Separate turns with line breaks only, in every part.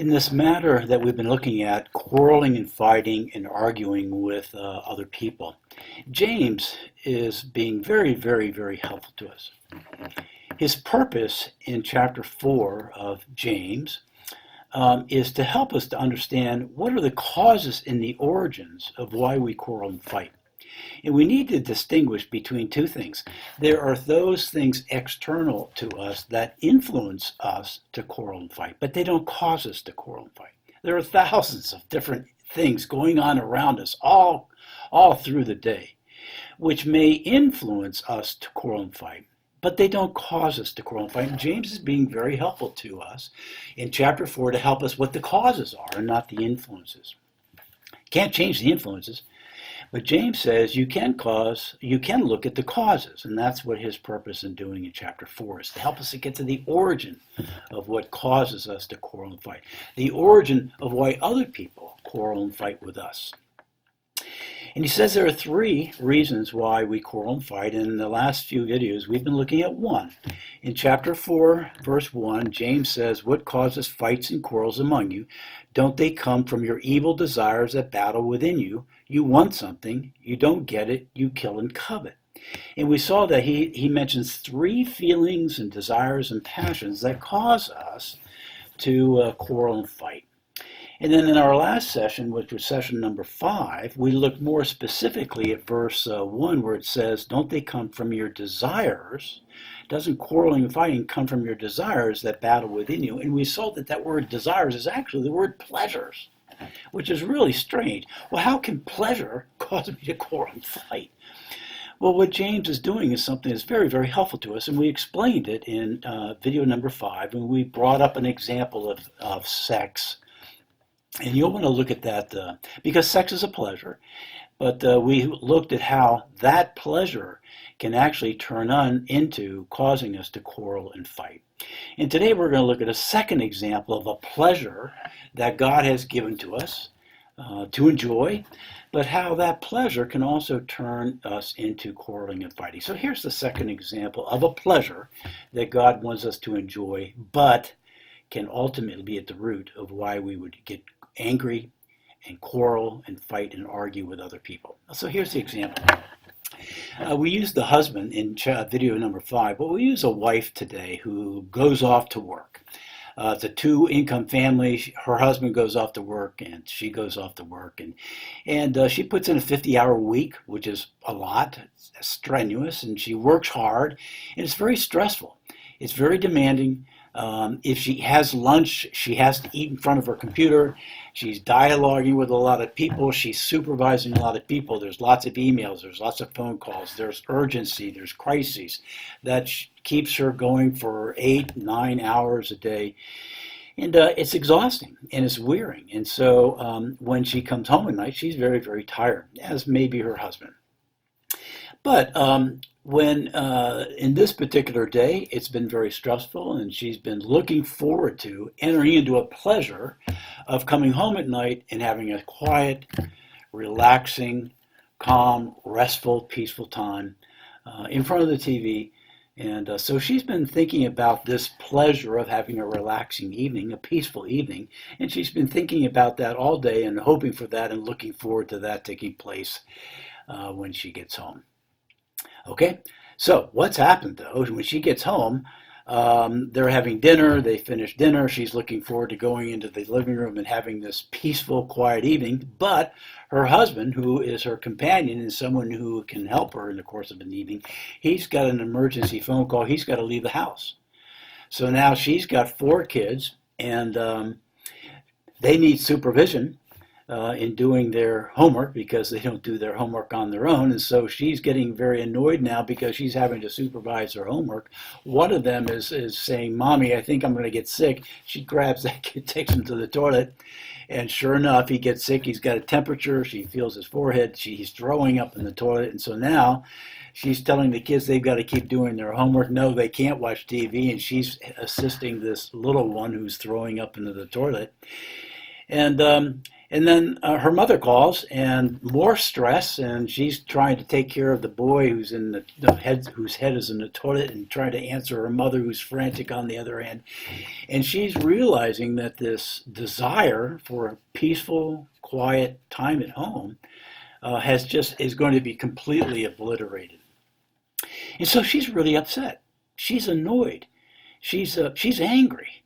In this matter that we've been looking at, quarreling and fighting and arguing with other people, James is being very, very, very helpful to us. His purpose in chapter 4 of James is to help us to understand what are the causes and the origins of why we quarrel and fight. And we need to distinguish between two things. There are those things external to us that influence us to quarrel and fight, but they don't cause us to quarrel and fight. There are thousands of different things going on around us all through the day, which may influence us to quarrel and fight, but they don't cause us to quarrel and fight. And James is being very helpful to us in chapter 4 to help us what the causes are and not the influences. Can't change the influences. But James says you can look at the causes, and that's what his purpose in doing in chapter 4 is, to help us to get to the origin of what causes us to quarrel and fight, the origin of why other people quarrel and fight with us. And he says there are 3 reasons why we quarrel and fight. And in the last few videos, we've been looking at 1. In chapter 4, verse 1, James says, "What causes fights and quarrels among you? Don't they come from your evil desires that battle within you? You want something, you don't get it, you kill and covet." And we saw that he mentions 3 feelings and desires and passions that cause us to quarrel and fight. And then in our last session, which was session number 5, we looked more specifically at verse 1, where it says, "Don't they come from your desires?" Doesn't quarreling and fighting come from your desires that battle within you? And we saw that that word desires is actually the word pleasures, which is really strange. Well, how can pleasure cause me to quarrel and fight? Well, what James is doing is something that's very, very helpful to us, and we explained it in video number 5, when we brought up an example of sex. And you'll want to look at that because sex is a pleasure, but we looked at how that pleasure can actually turn on into causing us to quarrel and fight. And today we're going to look at a second example of a pleasure that God has given to us to enjoy, but how that pleasure can also turn us into quarreling and fighting. So here's the second example of a pleasure that God wants us to enjoy, but can ultimately be at the root of why we would get angry and quarrel and fight and argue with other people. So here's the example. We use the husband in video number 5, but we use a wife today who goes off to work. It's a 2-income family. Her husband goes off to work and she goes off to work, and she puts in a 50-hour week, which is a lot. It's strenuous, and she works hard, and it's very stressful. It's very demanding. If she has lunch, she has to eat in front of her computer. She's dialoguing with a lot of people. She's supervising a lot of people. There's lots of emails. There's lots of phone calls. There's urgency. There's crises that keeps her going for 8, 9 hours a day. And it's exhausting and it's wearing. And so when she comes home at night, she's very, very tired, as maybe her husband. But when in this particular day, it's been very stressful, and she's been looking forward to entering into a pleasure of coming home at night and having a quiet, relaxing, calm, restful, peaceful time in front of the TV. And so she's been thinking about this pleasure of having a relaxing evening, a peaceful evening, and she's been thinking about that all day and hoping for that and looking forward to that taking place when she gets home. Okay, so what's happened though, when she gets home, they're having dinner, they finish dinner, she's looking forward to going into the living room and having this peaceful, quiet evening, but her husband, who is her companion and someone who can help her in the course of an evening, he's got an emergency phone call, he's got to leave the house. So now she's got 4 kids, and they need supervision in doing their homework because they don't do their homework on their own. And so she's getting very annoyed now because she's having to supervise their homework. One of them is saying, "Mommy, I think I'm going to get sick." She grabs that kid, takes him to the toilet, and sure enough, he gets sick. He's got a temperature. She feels his forehead. He's throwing up in the toilet. And so now she's telling the kids they've got to keep doing their homework. No, they can't watch TV. And she's assisting this little one who's throwing up into the toilet. And And then her mother calls, and more stress, and she's trying to take care of the boy who's in the head, whose head is in the toilet, and trying to answer her mother who's frantic on the other end. And she's realizing that this desire for a peaceful, quiet time at home is going to be completely obliterated. And so she's really upset. She's annoyed. She's angry.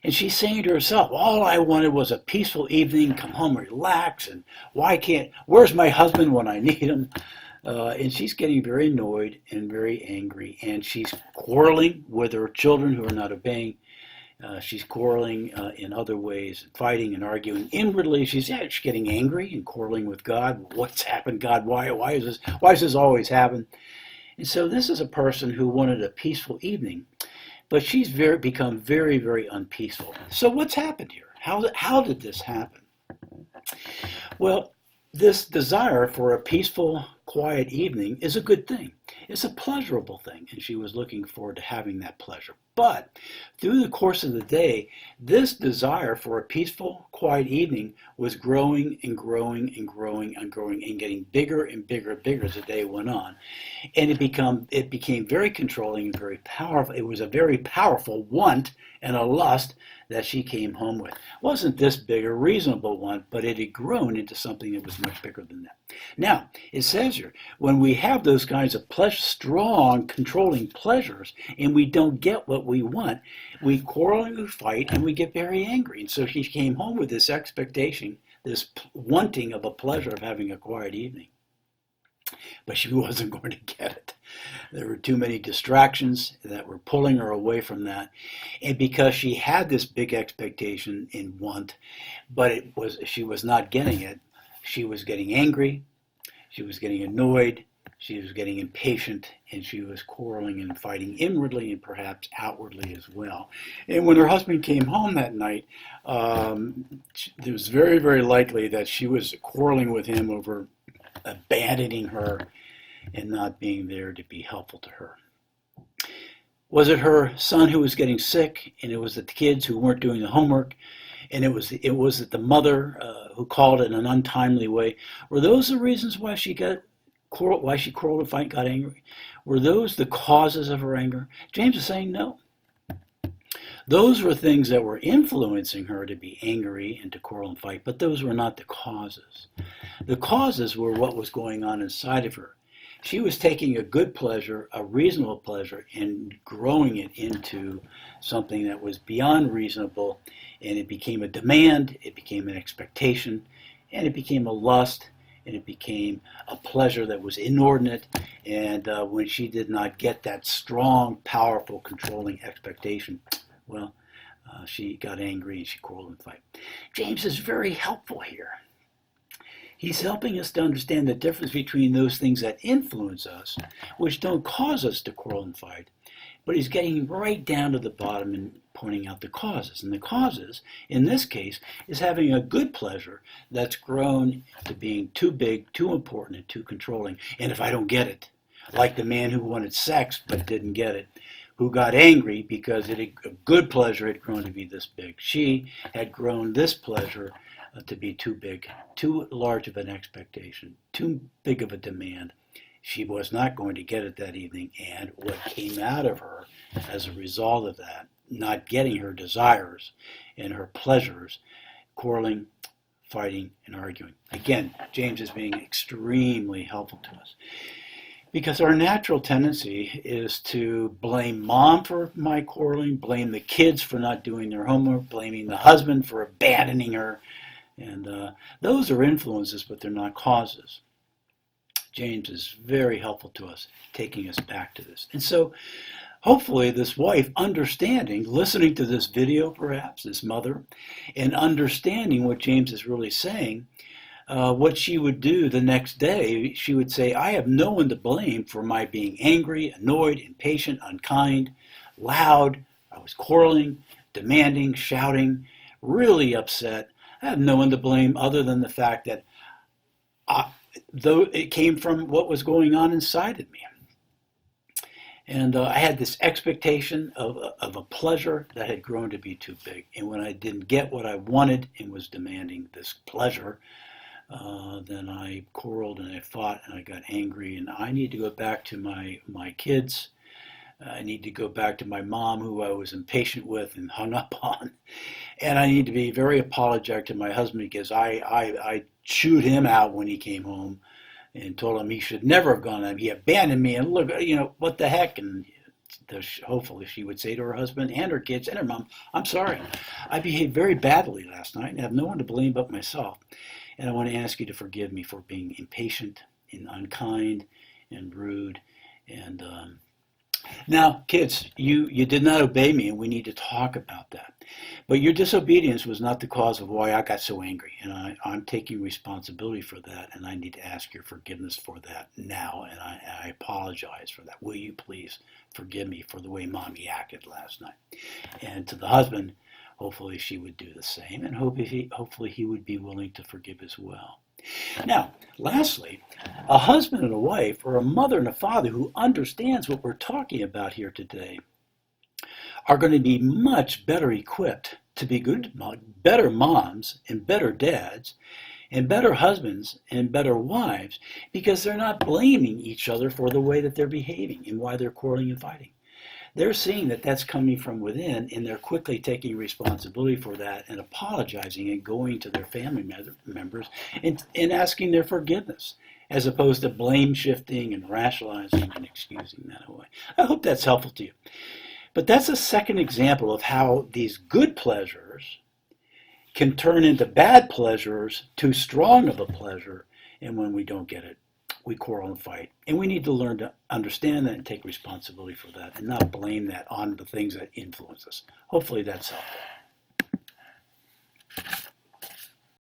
And she's saying to herself, all I wanted was a peaceful evening, come home, relax, and where's my husband when I need him? And she's getting very annoyed and very angry, and she's quarreling with her children who are not obeying. She's quarreling in other ways, fighting and arguing. Inwardly, she's getting angry and quarreling with God. What's happened, God? Why does this always happen? And so this is a person who wanted a peaceful evening, but she's become very, very unpeaceful. So what's happened here? How did this happen? Well, this desire for a peaceful, quiet evening is a good thing. It's a pleasurable thing, and she was looking forward to having that pleasure. But through the course of the day, this desire for a peaceful, quiet evening was growing and growing and growing and growing and getting bigger and bigger and bigger as the day went on. And it became very controlling and very powerful. It was a very powerful want and a lust that she came home with. It wasn't this big a reasonable one, but it had grown into something that was much bigger than that. Now, it says here, when we have those kinds of strong, controlling pleasures, and we don't get what we want, we quarrel and we fight, and we get very angry. And so she came home with this expectation, this wanting of a pleasure of having a quiet evening. But she wasn't going to get it. There were too many distractions that were pulling her away from that. And because she had this big expectation and want, but she was not getting it, she was getting angry, she was getting annoyed, she was getting impatient, and she was quarreling and fighting inwardly and perhaps outwardly as well. And when her husband came home that night, it was very, very likely that she was quarreling with him over abandoning her and not being there to be helpful to her. Was it her son who was getting sick, and it was the kids who weren't doing the homework, and it was the mother who called in an untimely way? Were those the reasons why she quarreled and fight, got angry? Were those the causes of her anger? James is saying no. Those were things that were influencing her to be angry and to quarrel and fight, but those were not the causes. The causes were what was going on inside of her. She was taking a good pleasure, a reasonable pleasure, and growing it into something that was beyond reasonable, and it became a demand, it became an expectation, and it became a lust, and it became a pleasure that was inordinate. And when she did not get that strong, powerful, controlling expectation, well, she got angry and she quarreled and fight. James is very helpful here. He's helping us to understand the difference between those things that influence us, which don't cause us to quarrel and fight, but he's getting right down to the bottom and pointing out the causes. And the causes, in this case, is having a good pleasure that's grown to being too big, too important, and too controlling. And if I don't get it, like the man who wanted sex but didn't get it, who got angry because a good pleasure had grown to be this big. She had grown this pleasure to be too big, too large of an expectation, too big of a demand. She was not going to get it that evening, and what came out of her as a result of that, not getting her desires and her pleasures, quarreling, fighting, and arguing. Again, James is being extremely helpful to us. Because our natural tendency is to blame mom for my quarreling, blame the kids for not doing their homework, blaming the husband for abandoning her. And those are influences, but they're not causes. James is very helpful to us, taking us back to this. And so hopefully this wife, understanding, listening to this video perhaps, this mother, and understanding what James is really saying, what she would do the next day, she would say, I have no one to blame for my being angry, annoyed, impatient, unkind, loud. I was quarreling, demanding, shouting, really upset. I have no one to blame other than the fact that though it came from what was going on inside of me. And I had this expectation of a pleasure that had grown to be too big. And when I didn't get what I wanted and was demanding this pleasure, then I quarreled and I fought and I got angry. And I need to go back to my kids. I need to go back to my mom, who I was impatient with and hung up on. And I need to be very apologetic to my husband because I chewed him out when he came home and told him he should never have gone. He abandoned me, and look, what the heck? And hopefully she would say to her husband and her kids and her mom, I'm sorry. I behaved very badly last night and have no one to blame but myself. And I want to ask you to forgive me for being impatient and unkind and rude. And now, kids, you did not obey me, and we need to talk about that. But your disobedience was not the cause of why I got so angry, and I'm taking responsibility for that, and I need to ask your forgiveness for that now, and I apologize for that. Will you please forgive me for the way Mommy acted last night? And to the husband, hopefully she would do the same, and hopefully he would be willing to forgive as well. Now, lastly, a husband and a wife, or a mother and a father who understands what we're talking about here today, are going to be much better equipped to be better moms and better dads and better husbands and better wives, because they're not blaming each other for the way that they're behaving and why they're quarreling and fighting. They're seeing that that's coming from within, and they're quickly taking responsibility for that and apologizing and going to their family members and asking their forgiveness, as opposed to blame shifting and rationalizing and excusing that away. I hope that's helpful to you. But that's a second example of how these good pleasures can turn into bad pleasures, too strong of a pleasure, and when we don't get it, we quarrel and fight. And we need to learn to understand that and take responsibility for that and not blame that on the things that influence us. Hopefully that's helpful.